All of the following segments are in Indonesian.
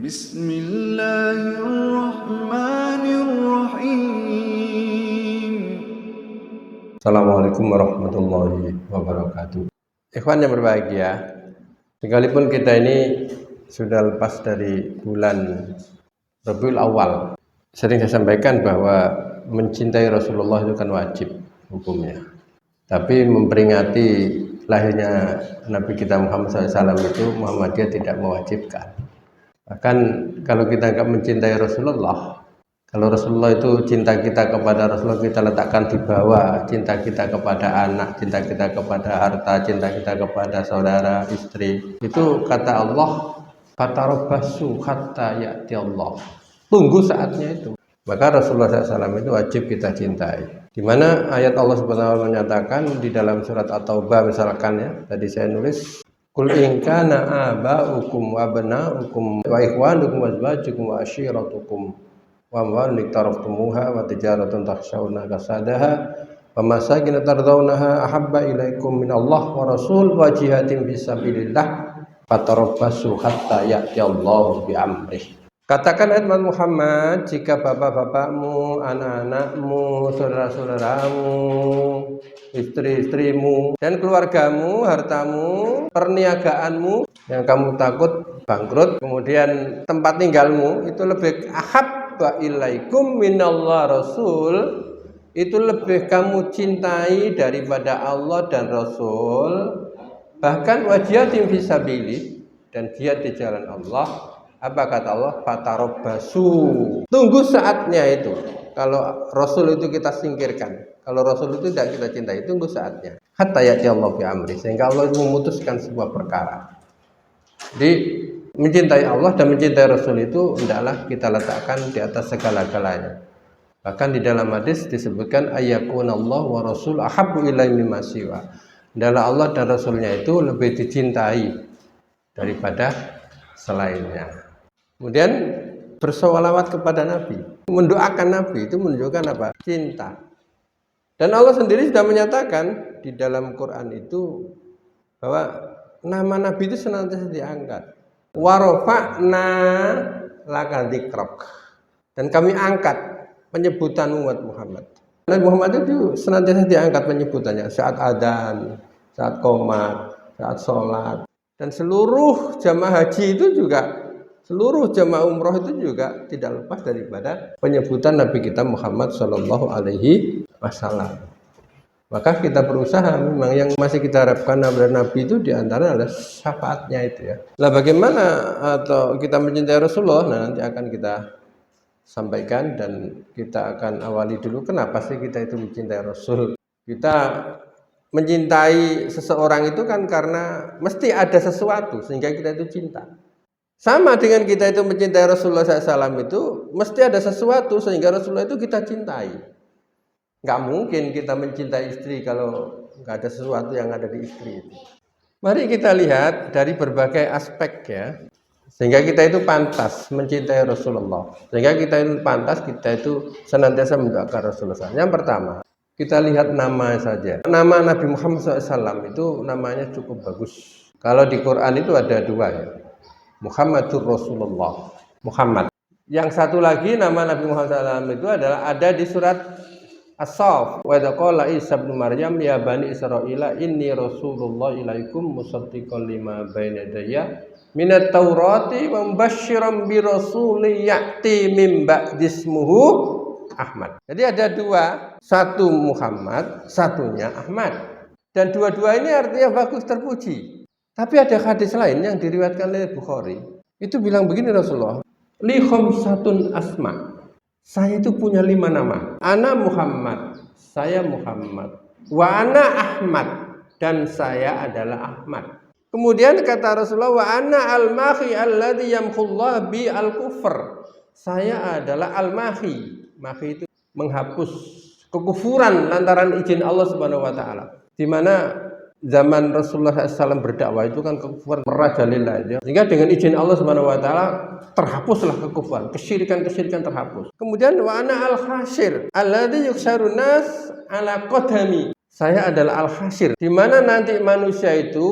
Bismillahirrahmanirrahim. Assalamualaikum warahmatullahi wabarakatuh. Ikhwan yang berbahagia, sekalipun kita ini sudah lepas dari bulan Rabiul Awal, sering saya sampaikan bahwa mencintai Rasulullah itu kan wajib hukumnya. Tapi memperingati lahirnya Nabi kita Muhammad SAW itu Muhammadiyah tidak mewajibkan. Bahkan kalau kita nggak mencintai Rasulullah, kalau Rasulullah itu cinta kita kepada Rasulullah kita letakkan di bawah cinta kita kepada anak, cinta kita kepada harta, cinta kita kepada saudara, istri. Itu kata Allah, fatarabbasu hatta ya'ti Allah. Tunggu saatnya itu. Maka Rasulullah SAW itu wajib kita cintai. Di mana ayat Allah Subhanahu wa taala menyatakan di dalam surat At-Taubah misalkan ya, tadi saya nulis Qul in kana aba'ukum wa abna'ukum wa ikhwanukum wa azwajukum wa ashiratukum wa amwalun iktaraftumuha wa tijaratun takhshawna kasadaha wa masakin tardawnaha ahabba ilaikum min Allah wa rasul wa jihadin fisabilillah fatarabbasu hatta ya'ti Allahu bi amrih. Katakan Muhammad, jika bapak-bapakmu, anak-anakmu, saudara-saudaramu, istri-istrimu, dan keluargamu, hartamu, perniagaanmu yang kamu takut bangkrut, kemudian tempat tinggalmu itu lebih ahabba ilaikum minallah rasul, itu lebih kamu cintai daripada Allah dan Rasul, bahkan wajihatin fisabilillah, dan jihad di jalan Allah. Apa kata Allah? Fatarabbasu. Tunggu saatnya itu. Kalau Rasul itu kita singkirkan, kalau Rasul itu tidak kita cintai, tunggu saatnya. Hatta ya'ti Allah bi amri, sehingga Allah itu memutuskan sebuah perkara. Jadi mencintai Allah dan mencintai Rasul itu hendaklah kita letakkan di atas segala-galanya. Bahkan di dalam hadis disebutkan ayyakunallahu wa rasul ahabbu ilaihi mimma siwa. Hendaklah Allah dan Rasulnya itu lebih dicintai daripada selainnya. Kemudian bersolawat kepada Nabi, mendoakan Nabi itu menunjukkan apa? Cinta. Dan Allah sendiri sudah menyatakan di dalam Quran itu bahwa nama Nabi itu senantiasa diangkat. Wa rafa'na laka dzikrak. Dan kami angkat penyebutan umat Muhammad. Nabi Muhammad itu senantiasa diangkat penyebutannya saat adzan, saat qomat, saat sholat. Dan seluruh jamaah haji itu juga, seluruh jamaah umroh itu juga tidak lepas daripada penyebutan Nabi kita Muhammad Shallallahu Alaihi Wasallam. Maka kita berusaha, memang yang masih kita harapkan dari Nabi itu diantara adalah syafaatnya itu ya. Nah bagaimana atau kita mencintai Rasulullah, nah nanti akan kita sampaikan dan kita akan awali dulu kenapa sih kita itu mencintai Rasul. Kita mencintai seseorang itu kan karena mesti ada sesuatu sehingga kita itu cinta. Sama dengan kita itu mencintai Rasulullah SAW itu mesti ada sesuatu sehingga Rasulullah itu kita cintai. Nggak mungkin kita mencintai istri kalau nggak ada sesuatu yang ada di istri itu. Mari kita lihat dari berbagai aspek ya, sehingga kita itu pantas mencintai Rasulullah. Sehingga kita itu pantas, kita itu senantiasa mendoakan Rasulullah. Yang pertama, kita lihat nama saja. Nama Nabi Muhammad SAW itu namanya cukup bagus. Kalau di Quran itu ada dua ya. Muhammadur Rasulullah. Muhammad. Yang satu lagi nama Nabi Muhammad SAW itu adalah ada di surat As-Saff. Wa idza qala Isa ibnu Maryam ya bani Israila inni Rasulullah ilaikum musaddiqan lima baina yadayya minat Taurati wa mubasysyiran bi rasulin ya'ti min ba'di ismuhu Ahmad. Jadi ada dua, satu Muhammad, satunya Ahmad. Dan dua-dua ini artinya bagus, terpuji. Tapi ada hadis lain yang diriwayatkan oleh Bukhari. Itu bilang begini Rasulullah, li khamsatun asma. Saya itu punya 5 nama. Ana Muhammad, saya Muhammad. Wa ana Ahmad, dan saya adalah Ahmad. Kemudian kata Rasulullah, wa ana al-mahi alladhi yamhullah bi al-kufr. Saya adalah al-mahi. Mahi itu menghapus kekufuran lantaran izin Allah Subhanahu wa taala. Di mana zaman Rasulullah SAW berdakwah itu kan kekufuran merajalela itu. Sehingga dengan izin Allah Subhanahu wa taala terhapuslah kekufuran, kesyirikan terhapus. Kemudian wa ana al-khashir alladzi yuksharun nas ala qadami. Saya adalah al-khashir, di mana nanti manusia itu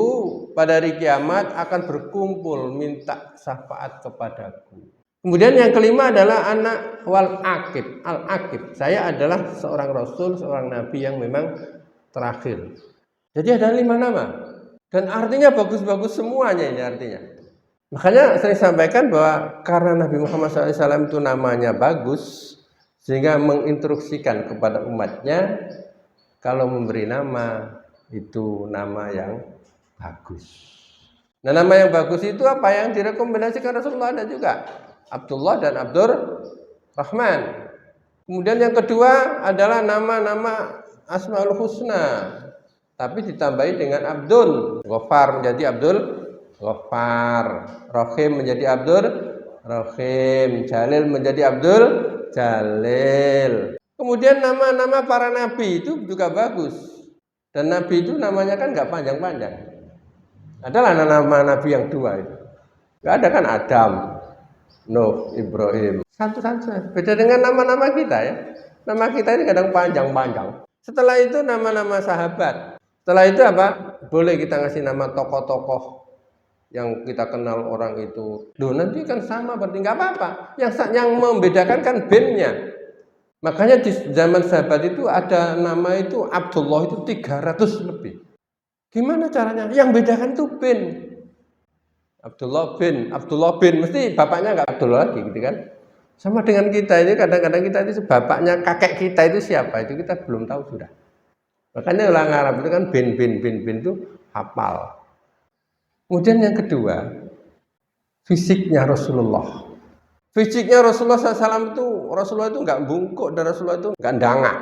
pada hari kiamat akan berkumpul minta syafaat kepadaku. Kemudian yang kelima adalah anak wal akib, al akib. Saya adalah seorang rasul, seorang nabi yang memang terakhir. Jadi ada 5 nama. Dan artinya bagus-bagus semuanya ini artinya. Makanya saya sampaikan bahwa karena Nabi Muhammad SAW itu namanya bagus, sehingga menginstruksikan kepada umatnya kalau memberi nama itu nama yang bagus. Nah, nama yang bagus itu apa yang direkomendasikan Rasulullah ada juga. Abdullah dan Abdur Rahman. Kemudian yang kedua adalah nama-nama Asmaul Husna, tapi ditambahi dengan Abdul. Ghaffar menjadi Abdul Ghaffar, Rahim menjadi Abdul Rahim, Jalil menjadi Abdul Jalil. Kemudian nama-nama para nabi itu juga bagus. Dan nabi itu namanya kan nggak panjang-panjang. Adalah nama nabi yang 2 itu. Nggak ada kan Adam, Nuh, Ibrahim. Satu-satu. Beda dengan nama-nama kita ya. Nama kita ini kadang panjang-panjang. Setelah itu nama-nama sahabat. Setelah itu apa? Boleh kita ngasih nama tokoh-tokoh yang kita kenal orang itu. Loh, nanti kan sama berarti nggak apa-apa. Yang membedakan kan bin-nya. Makanya di zaman sahabat itu ada nama itu Abdullah itu 300 lebih. Gimana caranya? Yang bedakan itu bin. Abdullah bin, mesti bapaknya nggak Abdullah lagi gitu kan. Sama dengan kita ini kadang-kadang kita itu bapaknya kakek kita itu siapa itu kita belum tahu sudah. Makanya orang Arab itu kan bin itu hafal. Kemudian yang kedua, fisiknya Rasulullah. Fisiknya Rasulullah SAW itu nggak bungkuk dan Rasulullah itu nggak dangak,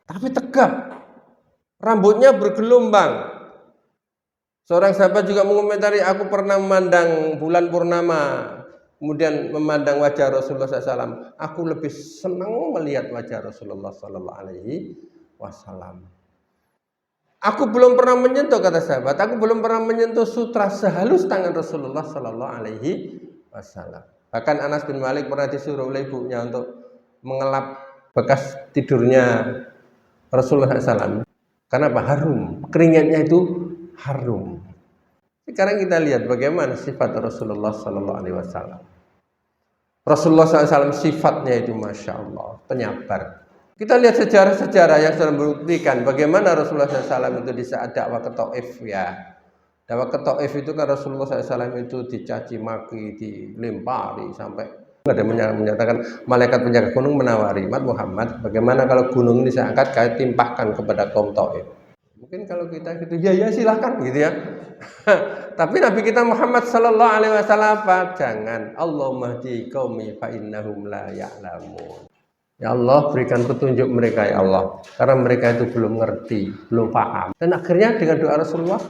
tapi tegap. Rambutnya bergelombang. Seorang sahabat juga mengomentari, aku pernah memandang bulan purnama, kemudian memandang wajah Rasulullah SAW. Aku lebih senang melihat wajah Rasulullah SAW. Aku belum pernah menyentuh, kata sahabat, aku belum pernah menyentuh sutra sehalus tangan Rasulullah SAW. Bahkan Anas bin Malik pernah disuruh oleh ibunya untuk mengelap bekas tidurnya Rasulullah SAW. Karena apa? Harum, keringatnya itu harum. Sekarang kita lihat bagaimana sifat Rasulullah SAW. Rasulullah SAW sifatnya itu Masya Allah, penyabar. Kita lihat sejarah-sejarah yang sudah membuktikan bagaimana Rasulullah SAW itu di saat dakwah ke Taif ya. Dakwah ke Taif itu kan Rasulullah SAW itu dicaci maki, dilempari sampai ada yang menyatakan malaikat penjaga gunung menawari Muhammad, bagaimana kalau gunung ini saya angkat kait timpahkan kepada kaum Taif. Mungkin kalau kita gitu ya silahkan gitu ya. Tapi Nabi kita Muhammad sallallahu alaihi wasallam apa? Jangan. Allahumma hdi qaumi fa innahum la ya'lamun. Ya Allah, berikan petunjuk mereka ya Allah, karena mereka itu belum ngerti, belum paham. Dan akhirnya dengan doa Rasulullah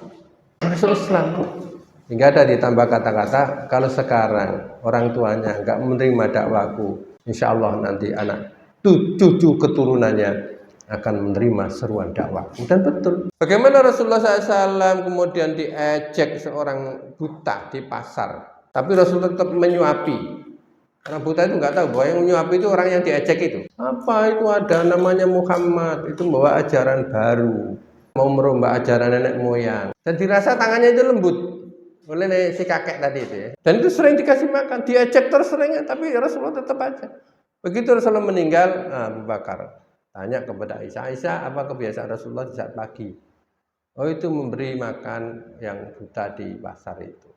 selamat. Hingga ada ditambah kata-kata, kalau sekarang orang tuanya enggak menerima dakwaku, insya Allah nanti anak cucu keturunannya akan menerima seruan dakwah. Dan betul. Bagaimana Rasulullah SAW kemudian diejek seorang buta di pasar, tapi Rasulullah tetap menyuapi. Karena buta itu nggak tahu bahwa yang menyuapi itu orang yang diejek itu. Apa itu ada namanya Muhammad, itu membawa ajaran baru, mau merombak ajaran nenek moyang. Dan dirasa tangannya itu lembut oleh si kakek tadi itu ya. Dan itu sering dikasih makan, diejek terus seringnya, tapi Rasulullah tetap aja. Begitu Rasulullah meninggal, Abu Bakar tanya kepada Aisyah, apa kebiasaan Rasulullah di saat pagi? Oh, itu memberi makan yang buta di pasar itu.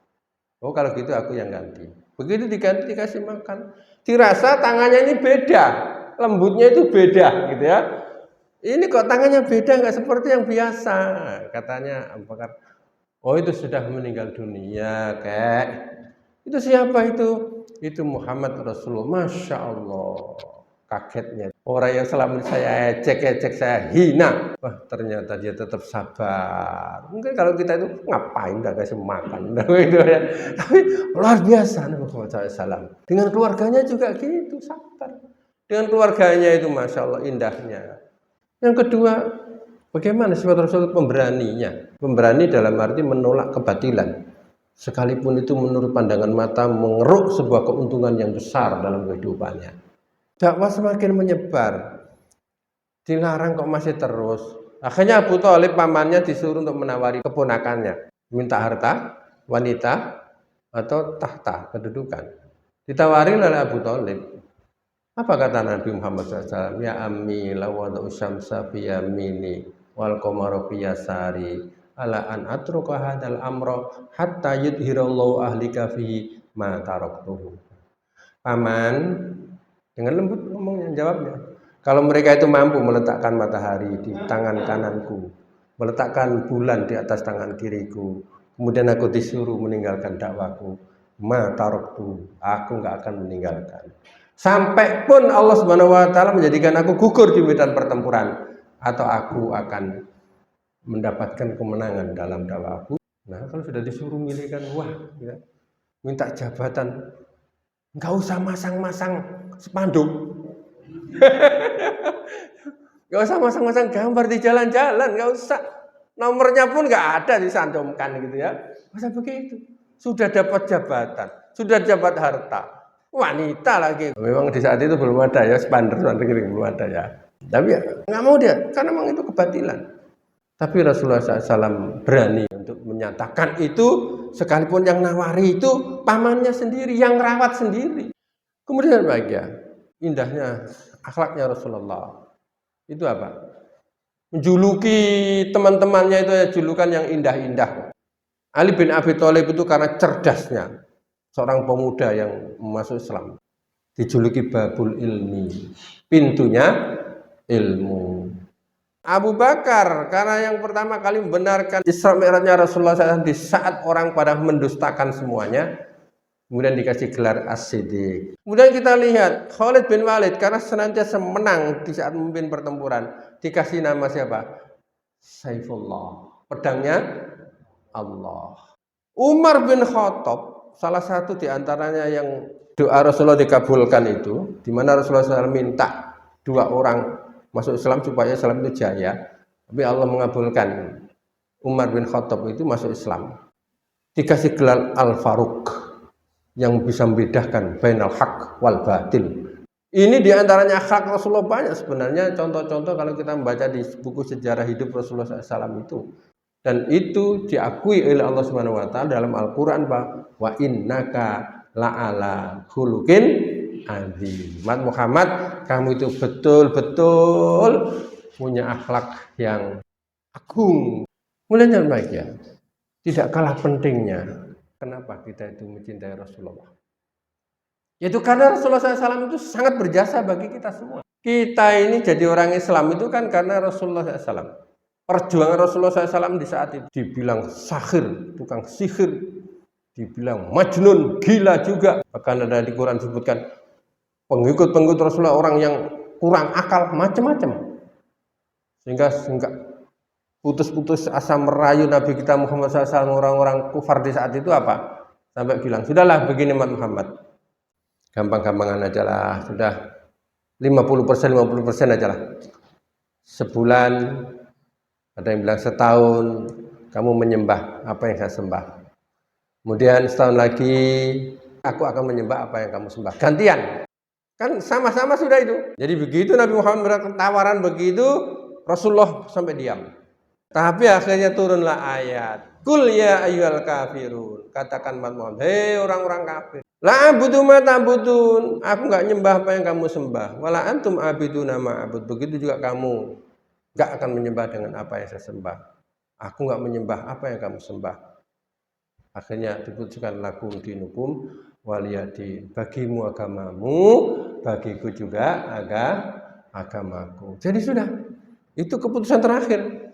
Oh, kalau gitu aku yang ganti. Begitu diganti dikasih makan, dirasa tangannya ini beda, lembutnya itu beda gitu ya. Ini kok tangannya beda, nggak seperti yang biasa, katanya Abu Bakar. Oh, itu sudah meninggal dunia, kek. Itu siapa itu? Itu Muhammad Rasulullah. Masya Allah. Kagetnya orang yang selama ini saya ejek saya hina, wah ternyata dia tetap sabar. Mungkin kalau kita itu ngapain udah kasih makan gitu ya. Tapi luar biasa Nabi Muhammad SAW. Dengan keluarganya juga gitu, sabar. Dengan keluarganya itu Masya Allah indahnya. Yang kedua, bagaimana sifat Rasul pemberaninya? Pemberani dalam arti menolak kebatilan, sekalipun itu menurut pandangan mata mengeruk sebuah keuntungan yang besar dalam kehidupannya. Dakwah semakin menyebar, dilarang kok masih terus. Akhirnya Abu Thalib pamannya disuruh untuk menawari keponakannya. Minta harta, wanita, atau tahta, kedudukan. Ditawari oleh Abu Thalib. Apa kata Nabi Muhammad SAW? Ya ammi lawada'u syamsa fi yamini wal qamara fi yasari ala an atruka hadal amra hatta yudhirallahu ahlika fihi ma taraktuhu. Paman, dengan lembut ngomongnya, jawabnya. Kalau mereka itu mampu meletakkan matahari di tangan kananku, meletakkan bulan di atas tangan kiriku, kemudian aku disuruh meninggalkan dakwaku, ma taraktu, aku nggak akan meninggalkan. Sampai pun Allah Subhanahu wa taala menjadikan aku gugur di medan pertempuran, atau aku akan mendapatkan kemenangan dalam dakwaku. Nah, kalau sudah disuruh milihkan, wah, ya, minta jabatan, nggak usah masang-masang spanduk. Nggak usah masang-masang gambar di jalan-jalan, nggak usah. Nomornya pun nggak ada disantumkan gitu ya. Masa begitu? Sudah dapat jabatan, sudah dapat harta, wanita lagi. Memang di saat itu belum ada ya spanduk belum ada ya. Tapi ya, nggak mau dia, karena memang itu kebatilan. Tapi Rasulullah SAW berani untuk menyatakan itu, sekalipun yang nawari itu pamannya sendiri, yang rawat sendiri. Kemudian bahagia, indahnya akhlaknya Rasulullah. Itu apa? Menjuluki teman-temannya itu ya julukan yang indah-indah. Ali bin Abi Thalib itu karena cerdasnya, seorang pemuda yang masuk Islam, dijuluki Babul Ilmi, pintunya ilmu. Abu Bakar karena yang pertama kali membenarkan Isra Mi'rajnya Rasulullah SAW di saat orang pada mendustakan semuanya, kemudian dikasih gelar As-Siddiq. Kemudian kita lihat Khalid bin Walid karena senantiasa menang di saat memimpin pertempuran, dikasih nama siapa? Saifullah, pedangnya Allah. Umar bin Khattab, salah satu di antaranya yang doa Rasulullah dikabulkan itu, di mana Rasulullah SAW minta 2 orang masuk Islam supaya Islam itu jaya, tapi Allah mengabulkan. Umar bin Khattab itu masuk Islam, dikasih gelar Al-Faruq, yang bisa membedakan bainal haq wal batil. Ini diantaranya akhlak Rasulullah banyak sebenarnya, contoh-contoh kalau kita membaca di buku sejarah hidup Rasulullah SAW itu. Dan itu diakui oleh Allah Subhanahu wa taala dalam Al-Qur'an, wa innaka la'ala khuluqin azim. Muhammad, kamu itu betul-betul punya akhlak yang agung. Mulanya baik ya. Tidak kalah pentingnya kenapa kita itu mencintai Rasulullah. Yaitu karena Rasulullah SAW itu sangat berjasa bagi kita semua. Kita ini jadi orang Islam itu kan karena Rasulullah SAW. Perjuangan Rasulullah SAW di saat itu dibilang sahir, tukang sihir, dibilang majnun, gila juga. Bahkan ada di Quran disebutkan pengikut-pengikut Rasulullah orang yang kurang akal, macam-macam. Sehingga putus-putus asa merayu Nabi kita Muhammad SAW, orang-orang kufar di saat itu apa? Sampai bilang, sudahlah begini Muhammad, gampang-gampangan aja lah, sudah 50% aja lah. Sebulan, ada yang bilang setahun, kamu menyembah apa yang saya sembah. Kemudian setahun lagi, aku akan menyembah apa yang kamu sembah. Gantian. Kan sama-sama sudah itu. Jadi begitu Nabi Muhammad memberikan tawaran begitu, Rasulullah sampai diam. Tapi akhirnya turunlah ayat. Qul ya ayyuhal kafirun. Katakan Muhammad, hei orang-orang kafir. La abudu ma ta'budun. Aku enggak nyembah apa yang kamu sembah. Wala antum abiduna ma abud. Begitu juga kamu enggak akan menyembah dengan apa yang saya sembah. Aku enggak menyembah apa yang kamu sembah. Akhirnya diputuskan lakum dinukum waliyadin. Bagimu agamamu, bagiku juga agamaku. Jadi sudah, itu keputusan terakhir.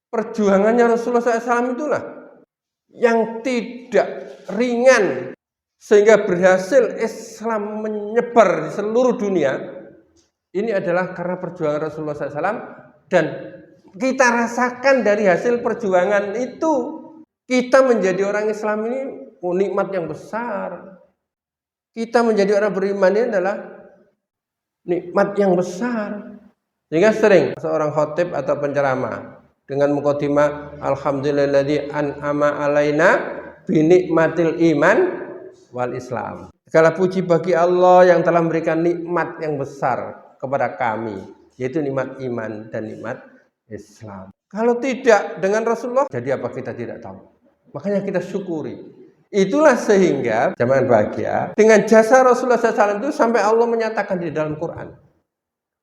Perjuangannya Rasulullah SAW itulah yang tidak ringan, sehingga berhasil Islam menyebar di seluruh dunia. Ini adalah karena perjuangan Rasulullah SAW, dan kita rasakan dari hasil perjuangan itu, kita menjadi orang Islam ini nikmat yang besar. Kita menjadi orang beriman ini adalah nikmat yang besar. Sehingga sering seorang khotib atau penceramah dengan mukadimah alhamdulillahilladzi an'ama alaina bi nikmatil iman wal Islam. Segala puji bagi Allah yang telah memberikan nikmat yang besar kepada kami, yaitu nikmat iman dan nikmat Islam. Kalau tidak dengan Rasulullah, jadi apa kita tidak tahu. Makanya kita syukuri. Itulah sehingga jamaah bahagia dengan jasa Rasulullah SAW itu sampai Allah menyatakan di dalam Quran.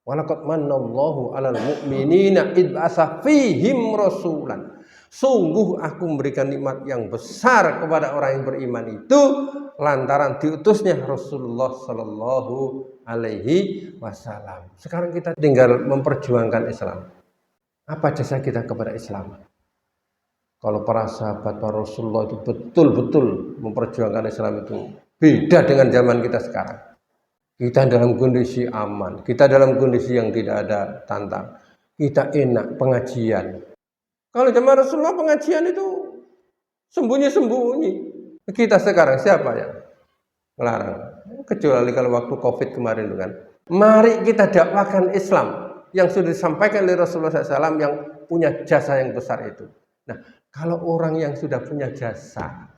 Walaqad manallahu 'alal mu'minina id ba'atsa fihim rasulan. Sungguh aku memberikan nikmat yang besar kepada orang yang beriman itu lantaran diutusnya Rasulullah sallallahu alaihi wasallam. Sekarang kita tinggal memperjuangkan Islam. Apa jasa kita kepada Islam? Kalau para sahabat para Rasulullah itu betul-betul memperjuangkan Islam itu beda dengan zaman kita sekarang. Kita dalam kondisi aman, kita dalam kondisi yang tidak ada tantang. Kita enak pengajian. Kalau zaman Rasulullah pengajian itu sembunyi-sembunyi. Kita sekarang siapa yang melarang? Kecuali kalau waktu Covid kemarin itu kan. Mari kita dakwakan Islam yang sudah disampaikan oleh Rasulullah SAW yang punya jasa yang besar itu. Nah, kalau orang yang sudah punya jasa,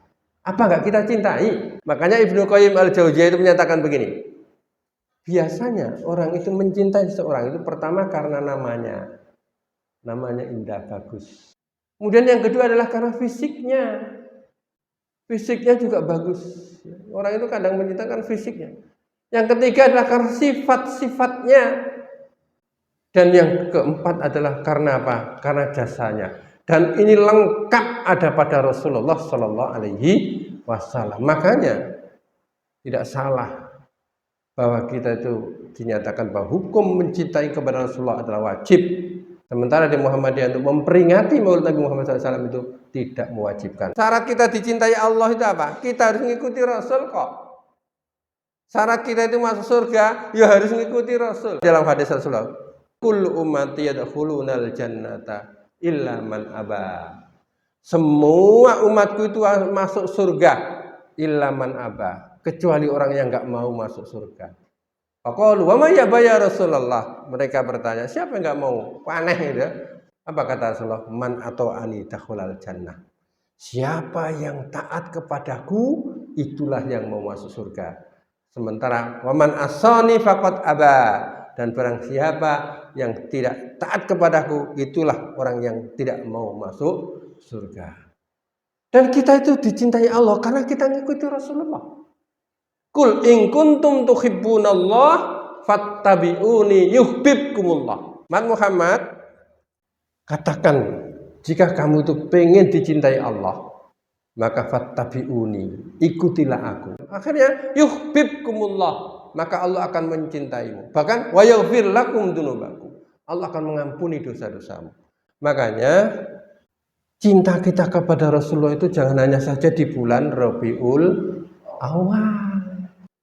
apa enggak kita cintai? Makanya Ibnu Qayyim al-Jauziyah itu menyatakan begini. Biasanya orang itu mencintai seseorang itu pertama karena namanya indah, bagus. Kemudian yang kedua adalah karena fisiknya. Fisiknya juga bagus. Orang itu kadang mencintakan fisiknya. Yang ketiga adalah karena sifat-sifatnya. Dan yang keempat adalah karena apa? Karena jasanya. Dan ini lengkap ada pada Rasulullah Sallallahu Alaihi Wasallam. Makanya tidak salah bahwa kita itu dinyatakan bahwa hukum mencintai kepada Rasulullah adalah wajib. Sementara di Muhammadiyah untuk memperingati Maulid Nabi Muhammad SAW itu tidak mewajibkan. Syarat kita dicintai Allah itu apa? Kita harus mengikuti Rasul kok. Syarat kita itu masuk surga, ya harus mengikuti Rasul. Dalam hadis Rasulullah, kullu ummati yadkhulunal jannata illa man aba. Semua umatku itu masuk surga illa man aba, kecuali orang yang enggak mau masuk surga. Faqalu wa may yaba ya Rasulullah. Mereka bertanya, siapa yang enggak mau? Aneh gitu. Apa kata Rasulullah? Man atau ani dakhulal jannah. Siapa yang taat kepadaku, itulah yang mau masuk surga. Sementara waman asani faqad aba, dan barang siapa yang tidak taat kepadaku, itulah orang yang tidak mau masuk surga. Dan kita itu dicintai Allah karena kita mengikuti Rasulullah. Kul in kuntum tuhibbunallah fattabi'uni yuhibbukumullah. Muhammad, katakan jika kamu itu pengen dicintai Allah, maka fattabi'uni, ikutilah aku. Akhirnya yuhibbukumullah, maka Allah akan mencintaimu. Bahkan wa yaghfir lakum dzunubakum, Allah akan mengampuni dosa-dosamu. Makanya cinta kita kepada Rasulullah itu jangan hanya saja di bulan Rabiul Awal.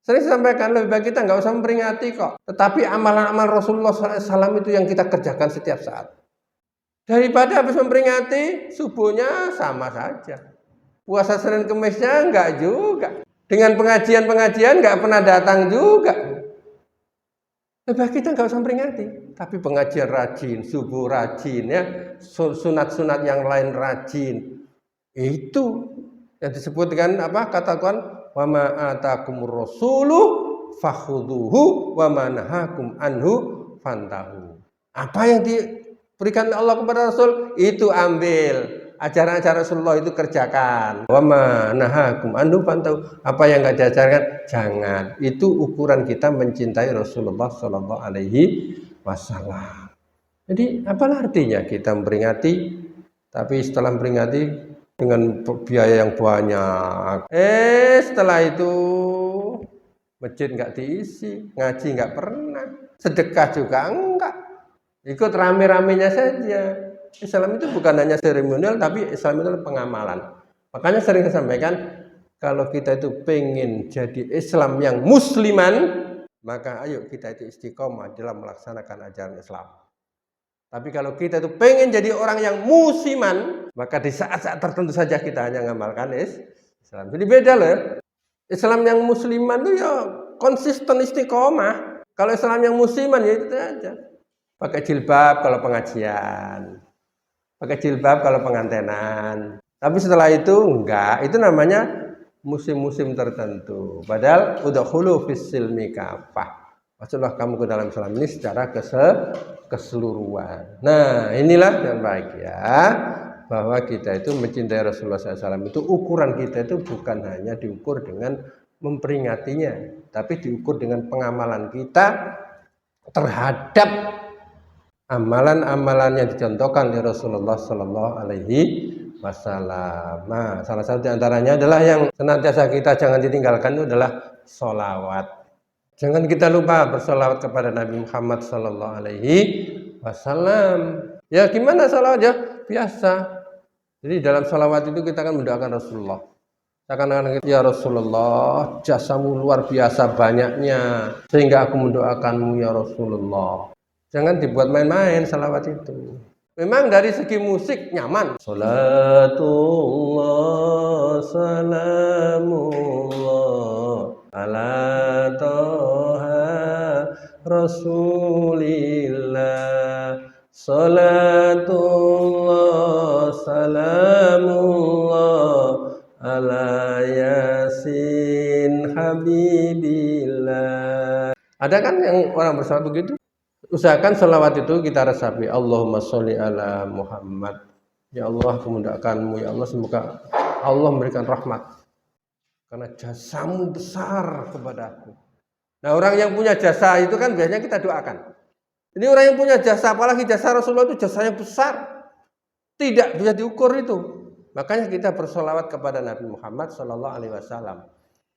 Sering sampaikan, lebih baik kita nggak usah memperingati kok. Tetapi amalan-amal Rasulullah SAW itu yang kita kerjakan setiap saat. Daripada habis memperingati, subuhnya sama saja. Puasa Senin Kemisnya enggak juga. Dengan pengajian-pengajian enggak pernah datang juga. Lebih baik kita enggak usah memperingati. Tapi pengajian rajin, subuh rajin, ya, sunat-sunat yang lain rajin. Itu yang disebut dengan apa? Kata Tuhan, wa ma atakumur rasulu fakhudhuhu wa ma nahakum anhu fantahu. Apa yang diberikan Allah kepada Rasul itu ambil. Ajaran-ajaran Rasulullah itu kerjakan. Wa ma nahakum anhu fantahu. Apa yang enggak diajarkan jangan. Itu ukuran kita mencintai Rasulullah sallallahu alaihi wasallam. Jadi apalah artinya kita memperingati tapi setelah memperingati dengan biaya yang banyak. Setelah itu masjid enggak diisi, ngaji enggak pernah, sedekah juga enggak. Ikut rame-ramenya saja. Islam itu bukan hanya seremonial, tapi Islam itu pengamalan. Makanya sering saya sampaikan, kalau kita itu pengen jadi Islam yang musliman, maka ayo kita itu istiqomah dalam melaksanakan ajaran Islam. Tapi kalau kita itu pengen jadi orang yang musiman, maka di saat-saat tertentu saja kita hanya mengamalkan Islam. Jadi beda loh. Islam yang musliman itu ya konsisten istiqomah. Kalau Islam yang musiman ya itu aja. Pakai jilbab kalau pengajian. Pakai jilbab kalau pengantenan. Tapi setelah itu enggak. Itu namanya musim-musim tertentu. Padahal udkhulu fis silmi kafah. Masuklah kamu ke dalam Islam ini secara keseluruhan. Nah, inilah yang baik ya. bahwa kita itu mencintai Rasulullah SAW itu ukuran kita itu bukan hanya diukur dengan memperingatinya, tapi diukur dengan pengamalan kita terhadap amalan-amalan yang dicontohkan oleh Rasulullah Sallallahu Alaihi Wasallam. Nah, salah satu di antaranya adalah yang senantiasa kita jangan ditinggalkan itu adalah sholawat. Jangan kita lupa bersolawat kepada Nabi Muhammad Sallallahu Alaihi Wasallam. Ya gimana sholawat ya? Biasa. Jadi dalam sholawat itu kita akan mendoakan Rasulullah. Seakan-akan ya Rasulullah, jasamu luar biasa banyaknya sehingga aku mendoakanmu ya Rasulullah. Jangan dibuat main-main salawat itu. Memang dari segi musik nyaman. Salatullah salamullah ala toha rasulillah. Salatullah salamullah ala yasin habibillah. Ada kan yang orang bersalawat begitu? Usahakan salawat itu kita resapi. Allahumma sholli ala Muhammad. Ya Allah, aku mendoakanmu. Ya Allah, semoga Allah memberikan rahmat. Karena jasamu besar kepadaku. Nah, orang yang punya jasa itu kan biasanya kita doakan. Ini orang yang punya jasa, apalagi jasa Rasulullah itu jasanya besar. Tidak bisa diukur itu. Makanya kita bersolawat kepada Nabi Muhammad Sallallahu Alaihi Wasallam.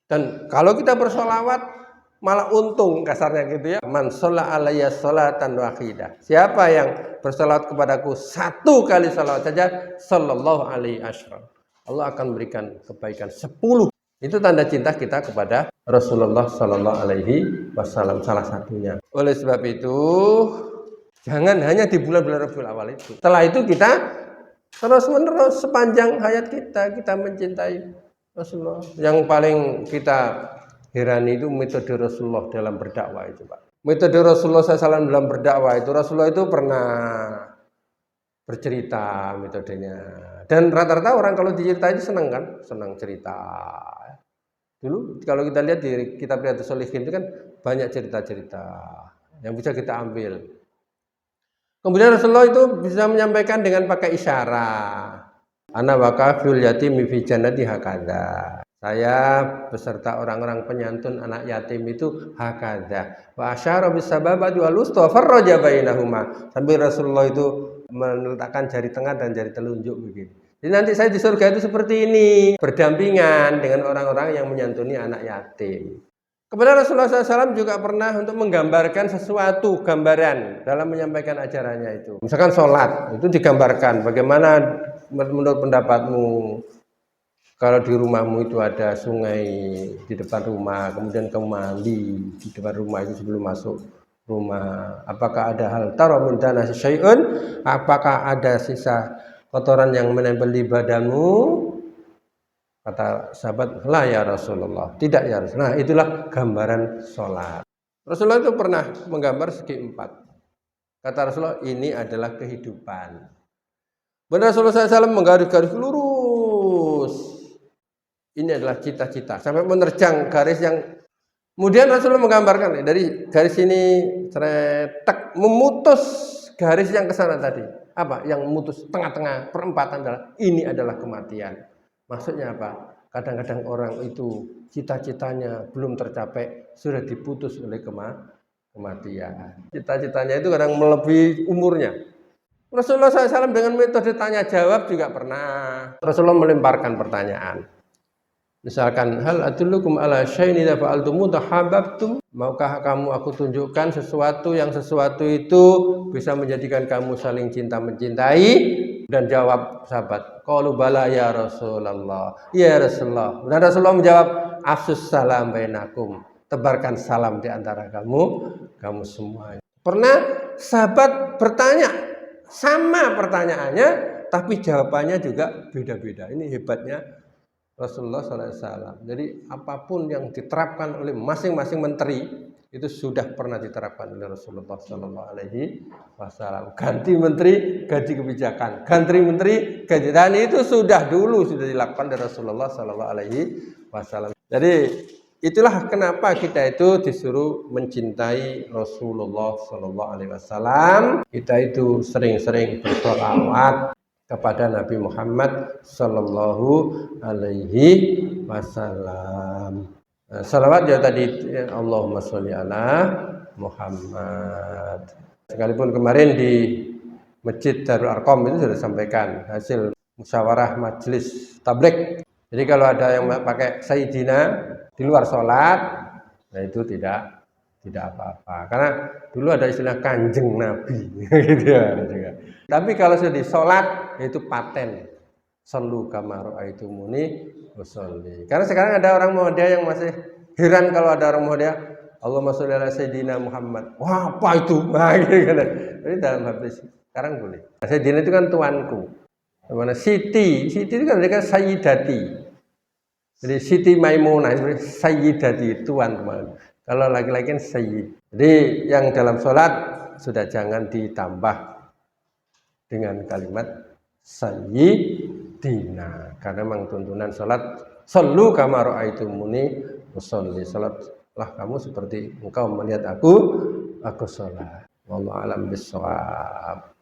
Dan kalau kita bersolawat malah untung kasarnya gitu ya. Man sholla alayya sholatan wahidah. Siapa yang bersolawat kepadaku satu kali salawat saja, sallallahu alaihi wasallam, Allah akan berikan kebaikan 10. Itu tanda cinta kita kepada Rasulullah Sallallahu Alaihi Wasallam salah satunya. Oleh sebab itu jangan hanya di bulan-bulan Rabiul Awal itu. Setelah itu kita terus menerus sepanjang hayat kita mencintai Rasulullah. Yang paling kita herani itu metode Rasulullah dalam berdakwah itu, Pak. Metode Rasulullah SAW dalam berdakwah itu, Rasulullah itu pernah bercerita metodenya. Dan rata-rata orang kalau diceritain itu senang kan? Senang cerita. Dulu kalau kita lihat di kitab Riyadhus Shalihin itu kan banyak cerita-cerita yang bisa kita ambil. Kemudian Rasulullah itu bisa menyampaikan dengan pakai isyarat. Ana waqaful yatimi fi jannati hakadha. Saya beserta orang-orang penyantun anak yatim itu hakadha. Wa asyara bis sababati wal wusta farraja bainahuma. Sambil Rasulullah itu meletakkan jari tengah dan jari telunjuk begitu. Jadi nanti saya di surga itu seperti ini, berdampingan dengan orang-orang yang menyantuni anak yatim. Kepada Rasulullah SAW juga pernah untuk menggambarkan sesuatu gambaran dalam menyampaikan ajarannya itu. Misalkan sholat, itu digambarkan bagaimana menurut pendapatmu kalau di rumahmu itu ada sungai di depan rumah, kemudian kamu mandi di depan rumah itu sebelum masuk rumah. Apakah ada hal tara min danasi syai'un? Apakah ada sisa kotoran yang menempel di badanmu? Kata sahabat, la ya Rasulullah. Tidak ya Rasulullah. Nah, itulah gambaran sholat. Rasulullah itu pernah menggambar segi 4. Kata Rasulullah, ini adalah kehidupan. Benar Rasulullah SAW menggaris-garis lurus. Ini adalah cita-cita. Sampai menerjang garis yang kemudian Rasulullah menggambarkan dari garis ini ceretek memutus garis yang ke sana tadi. Apa? Yang memutus tengah-tengah perempatan ini adalah kematian. Maksudnya apa? Kadang-kadang orang itu cita-citanya belum tercapai, sudah diputus oleh kematian. Cita-citanya itu kadang melebihi umurnya. Rasulullah SAW dengan metode tanya jawab juga pernah. Rasulullah melemparkan pertanyaan. Misalkan, hal adullukum ala syai'in idza fa'altum tahabbtum? Maukah kamu aku tunjukkan sesuatu itu bisa menjadikan kamu saling cinta mencintai? Dan jawab sahabat, qalu bala ya Rasulullah. Ya Rasulullah. Dan Rasulullah menjawab, afsus salam bainakum. Tebarkan salam di antara kamu semua. Pernah sahabat bertanya sama pertanyaannya, tapi jawabannya juga beda-beda. Ini hebatnya Rasulullah SAW. Jadi apapun yang diterapkan oleh masing-masing menteri itu sudah pernah diterapkan oleh Rasulullah SAW. Ganti menteri, ganti kebijakan. Ganti menteri, ganti. Dan itu sudah dilakukan oleh Rasulullah SAW. Jadi itulah kenapa kita itu disuruh mencintai Rasulullah SAW. Kita itu sering-sering bersolawat. kepada Nabi Muhammad Sallallahu Alaihi Wasallam. Salawat ya tadi, Allahumma sholli ala Muhammad. Sekalipun kemarin di Masjid Darul Arqam itu sudah sampaikan hasil musyawarah majelis tabligh. Jadi kalau ada yang pakai Sayyidina di luar sholat, nah itu tidak apa-apa. Karena dulu ada istilah kanjeng Nabi, gitu ya. Tapi kalau sudah di sholat itu paten. Sallu kama ra'aitumuni usolli. Karena sekarang ada orang Muhammadiyah yang masih heran kalau ada orang Muhammadiyah, Allahumma sholli ala Sayyidina Muhammad. Wah, apa itu? Nah, gitu kan. Jadi dalam hadis sekarang boleh. Sayyidina itu kan tuanku. Mana Siti itu kan mereka Sayyidati. Jadi Siti Maimunah itu Sayyidati, tuan teman. Kalau laki-laki kan Sayyid. Jadi yang dalam sholat sudah jangan ditambah dengan kalimat Sayyidina, karena memang tuntunan sholat sallu kama ra'aitumuni usolli, sholatlah kamu seperti engkau melihat aku sholat. Wallahu a'lam bishawab.